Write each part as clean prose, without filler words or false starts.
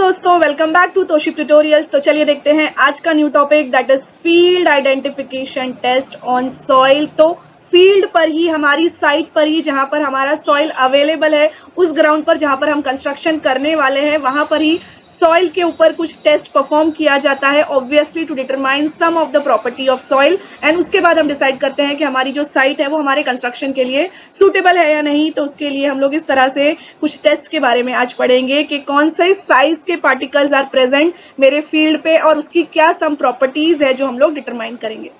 दोस्तों, welcome back to तोशिप tutorials. तो चलिए देखते हैं आज का new topic, that is field identification test on soil. तो फील्ड पर ही, हमारी साइट पर ही, जहां पर हमारा सॉइल अवेलेबल है, उस ग्राउंड पर जहां पर हम कंस्ट्रक्शन करने वाले हैं, वहां पर ही सॉइल के ऊपर कुछ टेस्ट परफॉर्म किया जाता है, obviously to determine some of the property of soil. And उसके बाद हम डिसाइड करते हैं कि हमारी जो साइट है वो हमारे कंस्ट्रक्शन के लिए सूटेबल है या नहीं। तो उसके लिए हम लोग इस तरह से कुछ टेस्ट के बारे में आज पढ़ेंगे कि कौन से साइज के पार्टिकल्स आर प्रेजेंट मेरे फील्ड पे और उसकी क्या सम प्रॉपर्टीज है जो हम लोग डिटरमाइन करेंगे।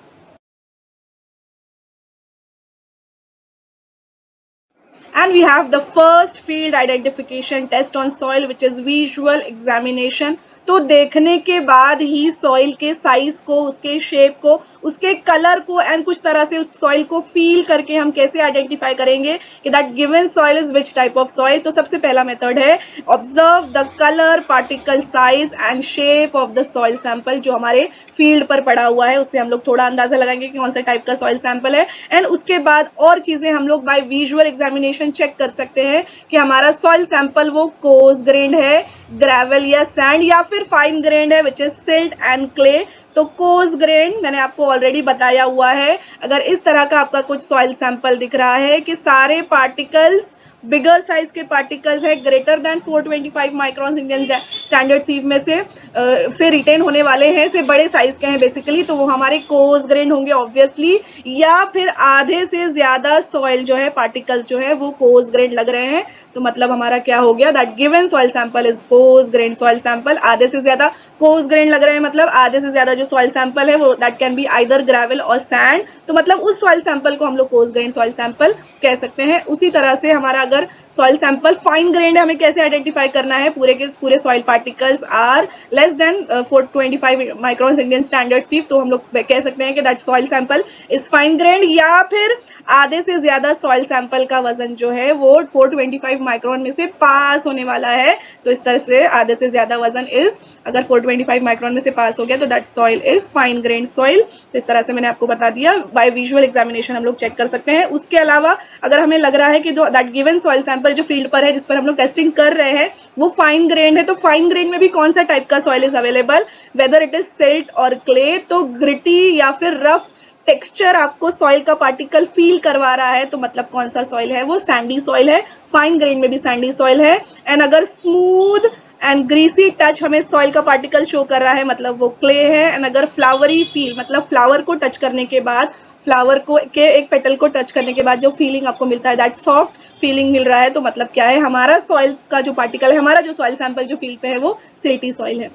And we have the first field identification test on soil, which is visual examination. तो देखने के बाद ही सॉइल के साइज को, उसके शेप को, उसके कलर को एंड कुछ तरह से उस सॉइल को फील करके हम कैसे आइडेंटिफाई करेंगे कि that given soil is which type of soil. तो सबसे पहला मेथड है observe the colour, particle size and shape of the soil sample. जो हमारे फील्ड पर पड़ा हुआ है उससे हम लोग थोड़ा अंदाजा लगाएंगे कि कौन सा टाइप का सॉइल सैंपल है। एंड उसके बाद और चीजें हम लोग बाय विजुअल एग्जामिनेशन चेक कर सकते हैं कि हमारा सॉइल सैंपल वो कोर्स ग्रेन्ड है, ग्रेवल या सैंड, या फिर फाइन ग्रेन्ड है which is silt and clay. तो कोर्स ग्रेन्ड मैंने आपको ऑलरेडी बताया हुआ है। अगर इस तरह का आपका कुछ सॉइल सैंपल दिख रहा है कि सारे पार्टिकल्स बिगर साइज के पार्टिकल्स है, greater than 425 micron Indian standard sieve में से रिटेन होने वाले हैं, से बड़े साइज के हैं बेसिकली, तो वो हमारे कोर्स ग्रेन होंगे ऑब्वियसली। या फिर आधे से ज्यादा सॉइल जो है, पार्टिकल्स जो है वो कोर्स ग्रेन लग रहे हैं, तो मतलब हमारा क्या हो गया, that given soil sample is coarse grain soil sample. आधे से ज्यादा कोर्स ग्रेन लग रहे हैं मतलब आधे से ज्यादा जो सॉइल सैंपल है वो that can be either gravel और सैंड, तो मतलब उस सॉइल सैंपल को हम लोग कोर्स ग्रेन सॉइल सैंपल कह सकते हैं। उसी तरह से हमारा अगर सॉइल सैंपल फाइन ग्रेन है, हमें कैसे आइडेंटिफाई करना है, पूरे के पूरे soil particles are less than 425 micron Indian standard sieve, तो हम लोग कह सकते हैं कि that soil sample is fine grain. या फिर आधे से ज्यादा सॉइल सैंपल का वजन जो है वो 425 माइक्रोन में से पास होने वाला है, तो इस तरह से आधे से ज्यादा वजन इज, अगर 425 माइक्रोन में से पास हो गया तो that soil is fine grain soil. तो इस तरह से मैंने आपको बता दिया, बाय विजुअल एग्जामिनेशन हम लोग चेक कर सकते हैं। उसके अलावा अगर हमें लग रहा है कि दैट गिवन सॉइल सैंपल जो फील्ड पर है, जिस पर हम लोग टेस्टिंग कर रहे हैं, वो फाइन ग्रेन है, तो फाइन ग्रेन में भी कौन सा टाइप का soil is available, whether it is silt और क्ले। तो ग्रिटी या फिर रफ टेक्सचर आपको सॉइल का पार्टिकल फील करवा रहा है, तो मतलब कौन सा सॉइल है, वो सैंडी सॉइल है। फाइन ग्रेन में भी सैंडी सॉइल है। एंड अगर स्मूथ एंड ग्रीसी टच हमें सॉइल का पार्टिकल शो कर रहा है, मतलब वो क्ले है। एंड अगर फ्लावरी फील, मतलब फ्लावर को टच करने के बाद, फ्लावर को के एक पेटल को टच करने के बाद जो फीलिंग आपको मिलता है, दैट सॉफ्ट फीलिंग मिल रहा है, तो मतलब क्या है, हमारा सॉइल का जो पार्टिकल है, हमारा जो सॉइल सैंपल जो फील्ड पे है वो सिल्टी सॉइल है।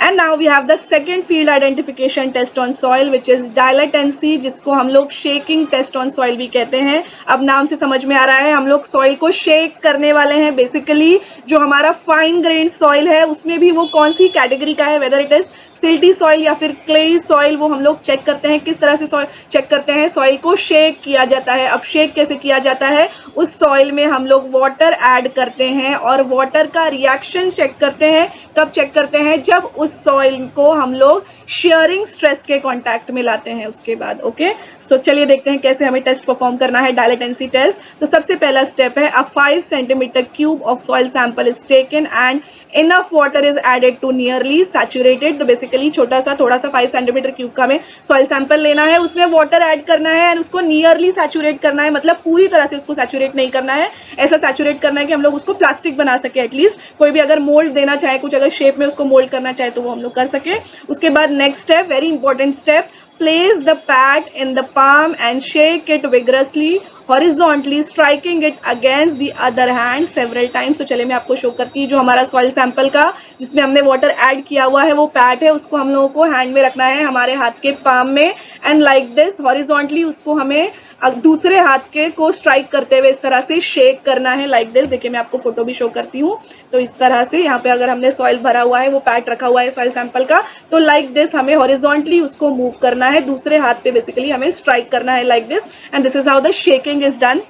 And now we have the second field identification test on soil, which is dilatancy, जिसको हम लोग shaking test on soil भी कहते हैं। अब नाम से समझ में आ रहा है, हम लोग सॉइल को शेक करने वाले हैं। बेसिकली जो हमारा फाइन ग्रेन सॉइल है उसमें भी वो कौन सी कैटेगरी का है, whether it is silty soil या फिर क्लेई सॉइल, वो हम लोग चेक करते हैं। किस तरह से सॉइल चेक करते हैं, सॉइल को शेक किया जाता है। अब शेक कैसे किया जाता है, उस सॉइल में हम लोग वाटर ऐड करते हैं और वाटर का रिएक्शन चेक करते हैं। कब चेक करते हैं, जब उस सॉइल को हम लोग शेयरिंग स्ट्रेस के कांटेक्ट में लाते हैं उसके बाद। ओके, सो चलिए देखते हैं कैसे हमें टेस्ट परफॉर्म करना है, डायलेटेंसी टेस्ट। तो सबसे पहला स्टेप है, a 5 centimetre cube of soil sample is taken and enough water is added to nearly saturated. तो बेसिकली छोटा सा, थोड़ा सा 5 सेंटीमीटर क्यूब का हमें सॉइल सैंपल लेना है, उसमें वाटर ऐड करना है एंड उसको नियरली सैचुरेट करना है, मतलब पूरी तरह से उसको सैचुरेट नहीं करना है, ऐसा सैचुरेट करना है कि हम लोग उसको प्लास्टिक बना सके। एटलीस्ट कोई भी अगर मोल्ड देना चाहे, कुछ अगर शेप में उसको मोल्ड करना चाहे तो वो हम लोग कर सके। उसके बाद next step, very important step, place the pad in the palm and shake it vigorously horizontally, striking it against the other hand several times। तो चलिए मैं आपको शो करती हूँ, जो हमारा सॉइल सैंपल का जिसमें हमने वाटर ऐड किया हुआ है वो पैड है, उसको हम लोगों को हैंड में रखना है, हमारे हाथ के पाम में। एंड लाइक दिस हॉरिजॉन्टली उसको हमें दूसरे हाथ के को स्ट्राइक करते हुए इस तरह से शेक करना है, लाइक दिस। देखिए मैं आपको फोटो भी शो करती हूँ। तो इस तरह से यहाँ पे अगर हमने सॉइल भरा हुआ है, वो पैड रखा हुआ है सॉइल सैंपल का, तो लाइक दिस हमें हॉरिजॉन्टली उसको मूव करना है, दूसरे हाथ पे बेसिकली हमें स्ट्राइक करना है, like this. And this is how the shaking is done.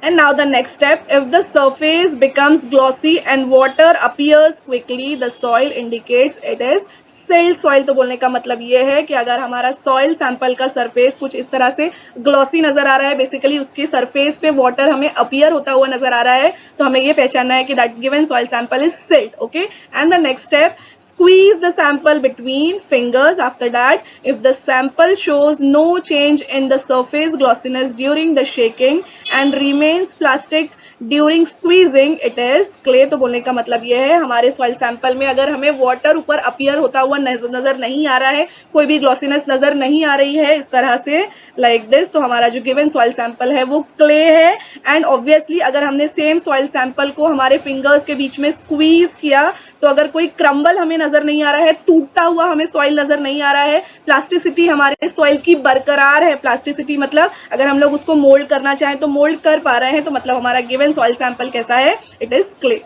And now the next step, if the surface becomes glossy and water appears quickly, the soil indicates it is silt soil, तो बोलने का मतलब ये है कि अगर हमारा soil sample का सरफेस कुछ इस तरह से ग्लॉसी नजर आ रहा है, बेसिकली उसके सरफेस पे वाटर हमें अपीयर होता हुआ नजर आ रहा है, तो हमें ये पहचानना है कि that given soil sample is silt. Okay, and the next step, squeeze the sample between fingers. After that, if the sample shows no change in the surface glossiness during the shaking and remains plastic during squeezing, it is clay. तो बोलने का मतलब ये है हमारे soil sample में अगर हमें वाटर ऊपर अपीयर होता हुआ नजर नहीं आ रहा है, कोई भी ग्लॉसीनेस नजर नहीं आ रही है इस तरह से लाइक दिस, तो हमारा जो गिवन सॉइल सैंपल है वो क्ले है. एंड ऑब्वियसली अगर हमने सेम सॉइल सैंपल को हमारे फिंगर्स के बीच में स्क्वीज किया, तो अगर कोई क्रम्बल हमें नजर नहीं आ रहा है, टूटता हुआ हमें सॉइल नजर नहीं आ रहा है, प्लास्टिसिटी हमारे सॉइल की बरकरार है. प्लास्टिसिटी मतलब अगर हम लोग उसको मोल्ड करना चाहें तो मोल्ड कर पा रहे हैं, तो मतलब हमारा गिवन soil sample कैसा है, it is clay.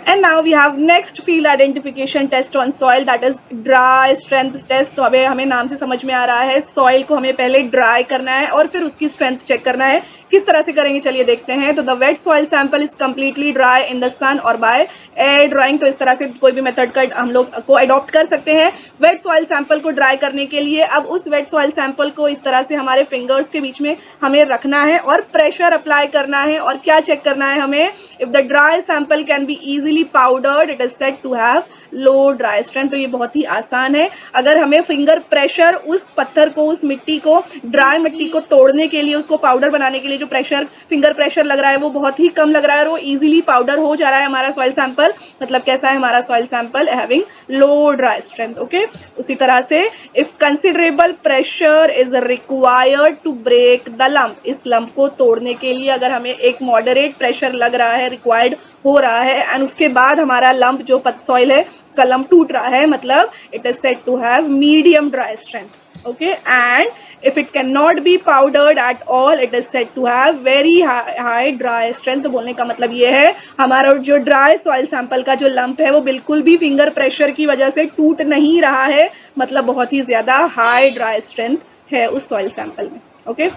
And now we have next field identification test on soil, that is dry strength test. तो अभी हमें नाम से समझ में आ रहा है सॉइल को हमें पहले ड्राई करना है और फिर उसकी स्ट्रेंथ चेक करना है. किस तरह से करेंगे चलिए देखते हैं. तो the wet soil sample is completely dry in the sun और बाय एयर ड्राइंग. तो इस तरह से कोई भी मेथड का हम लोग को अडॉप्ट कर सकते हैं वेट सॉइल सैंपल को ड्राई करने के लिए. अब उस वेट सॉइल सैंपल को इस तरह से हमारे फिंगर्स के बीच में हमें रखना है और प्रेशर अप्लाई करना है. और क्या चेक करना है हमें, if the dry sample can be easily powdered, it is said to have low dry strength. तो ये बहुत ही आसान है. अगर हमें फिंगर प्रेशर उस पत्थर को, उस मिट्टी को, ड्राई मिट्टी को तोड़ने के लिए, उसको पाउडर बनाने के लिए जो प्रेशर, फिंगर प्रेशर लग रहा है वो बहुत ही कम लग रहा है और वो इजीली पाउडर हो जा रहा है हमारा सॉइल सैंपल, मतलब कैसा है हमारा soil sample, having low dry strength. Okay, उसी तरह से if considerable pressure is required to break the lump, इस लंप को तोड़ने के लिए अगर हमें एक मॉडरेट प्रेशर लग रहा है, रिक्वायर्ड हो रहा है, एंड उसके बाद हमारा लंप जो सॉइल है उसका लंप टूट रहा है, मतलब it is said to have medium dry strength. Okay, and if it cannot be powdered at all, it is said to have very high dry strength. तो बोलने का मतलब ये है हमारा जो ड्राई सॉइल सैंपल का जो लंप है वो बिल्कुल भी फिंगर प्रेशर की वजह से टूट नहीं रहा है, मतलब बहुत ही ज्यादा हाई ड्राई स्ट्रेंथ है उस सॉइल सैंपल में. Okay,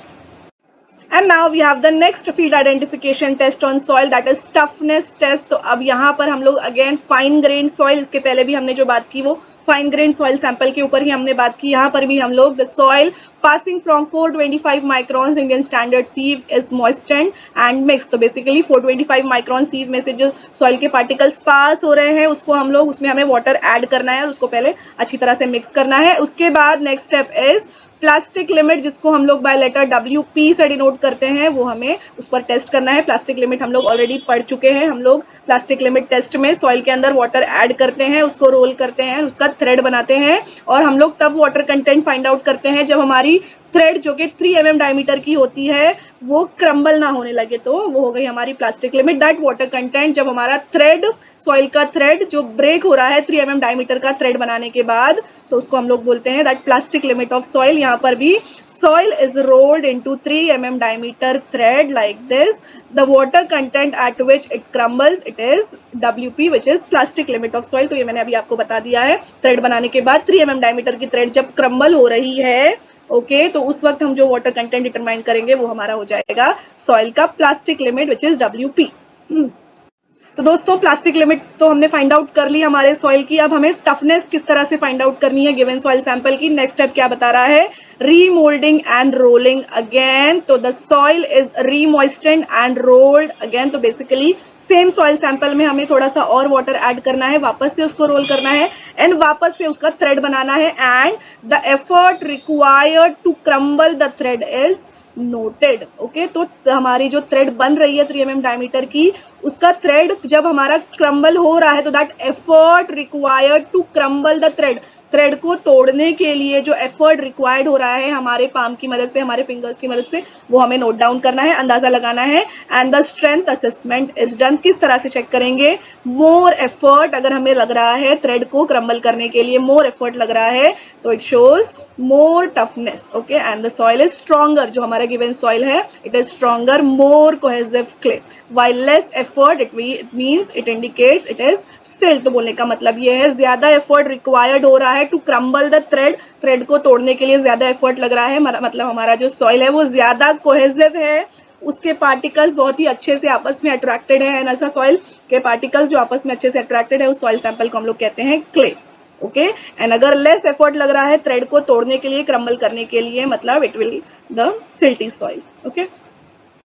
And now we have the next field identification test on soil, that is toughness test. तो अब यहाँ पर हम लोग again fine grain soil, इसके पहले भी हमने जो बात की वो फाइन ग्रेन सॉइल सैंपल के ऊपर ही हमने बात की. यहाँ पर भी हम लोग the soil passing from 425 microns Indian standard sieve is moistened and mix. तो बेसिकली 425 माइक्रॉन सीव में से जो सॉइल के पार्टिकल्स पास हो रहे हैं उसको हम लोग, उसमें हमें वाटर ऐड करना है और उसको पहले अच्छी तरह से मिक्स करना है. उसके बाद next step is plastic limit, जिसको हम लोग बाय लेटर WP से डिनोट करते हैं, वो हमें उस पर टेस्ट करना है. प्लास्टिक लिमिट हम लोग ऑलरेडी पढ़ चुके हैं. हम लोग प्लास्टिक लिमिट टेस्ट में सॉइल के अंदर वाटर ऐड करते हैं, उसको रोल करते हैं, उसका थ्रेड बनाते हैं और हम लोग तब वाटर कंटेंट फाइंड आउट करते हैं जब हमारी थ्रेड जो कि 3 mm डायमीटर की होती है वो क्रम्बल ना होने लगे, तो वो हो गई हमारी plastic limit. That water content, जब हमारा थ्रेड, सॉइल का थ्रेड जो ब्रेक हो रहा है 3 mm डायमीटर का थ्रेड बनाने के बाद, तो उसको हम लोग बोलते हैं that plastic limit of soil. यहाँ पर भी soil is rolled into 3 mm diameter thread like this. The water content eight which it crumbles, it is WP which is plastic limit of soil. तो ये मैंने अभी आपको बता दिया है. थ्रेड बनाने के बाद 3 mm डायमीटर की थ्रेड जब क्रम्बल हो रही है, ओके, तो उस वक्त हम जो वाटर कंटेंट डिटरमाइन करेंगे वो हमारा हो जाएगा सॉइल का plastic limit which is WP. तो दोस्तों प्लास्टिक लिमिट तो हमने फाइंड आउट कर ली हमारे सॉइल की. अब हमें टफनेस किस तरह से फाइंड आउट करनी है गिवन सॉइल सैंपल की. नेक्स्ट स्टेप क्या बता रहा है, रीमोल्डिंग एंड रोलिंग अगेन. तो the soil is remoistened and rolled again. तो बेसिकली सेम सॉइल सैंपल में हमें थोड़ा सा और वाटर ऐड करना है, वापस से उसको रोल करना है एंड वापस से उसका थ्रेड बनाना है. And the effort required to crumble the thread is noted. Okay, तो हमारी जो थ्रेड बन रही है 3 mm डायमीटर की, उसका थ्रेड जब हमारा क्रम्बल हो रहा है तो that effort required to crumble the thread, thread को तोड़ने के लिए जो एफर्ट रिक्वायर्ड हो रहा है हमारे पाम की मदद से, हमारे फिंगर्स की मदद से, वो हमें नोट डाउन करना है, अंदाजा लगाना है. And the strength assessment is done. किस तरह से चेक करेंगे, मोर एफर्ट, अगर हमें लग रहा है थ्रेड को क्रम्बल करने के लिए मोर एफर्ट लग रहा है तो it shows more toughness. Okay, and the soil is stronger, जो हमारा गिवन सॉइल है it is stronger, more cohesive clay. While less effort it means, it indicates it is silt. तो बोलने का मतलब ये है ज्यादा एफर्ट रिक्वायर्ड हो रहा है to crumble the thread, thread को तोड़ने के लिए ज्यादा एफर्ट लग रहा है, मतलब हमारा जो सॉइल है वो ज्यादा कोहेसिव है, उसके पार्टिकल्स बहुत ही अच्छे से आपस में अट्रैक्टेड है. एंड ऐसा सॉइल के पार्टिकल्स जो आपस में अच्छे से अट्रैक्टेड है उस सॉइल सैंपल को हम लोग कहते हैं क्ले. ओके एंड अगर लेस एफर्ट लग रहा है थ्रेड को तोड़ने के लिए, क्रम्बल करने के लिए, मतलब it will the silty soil. Okay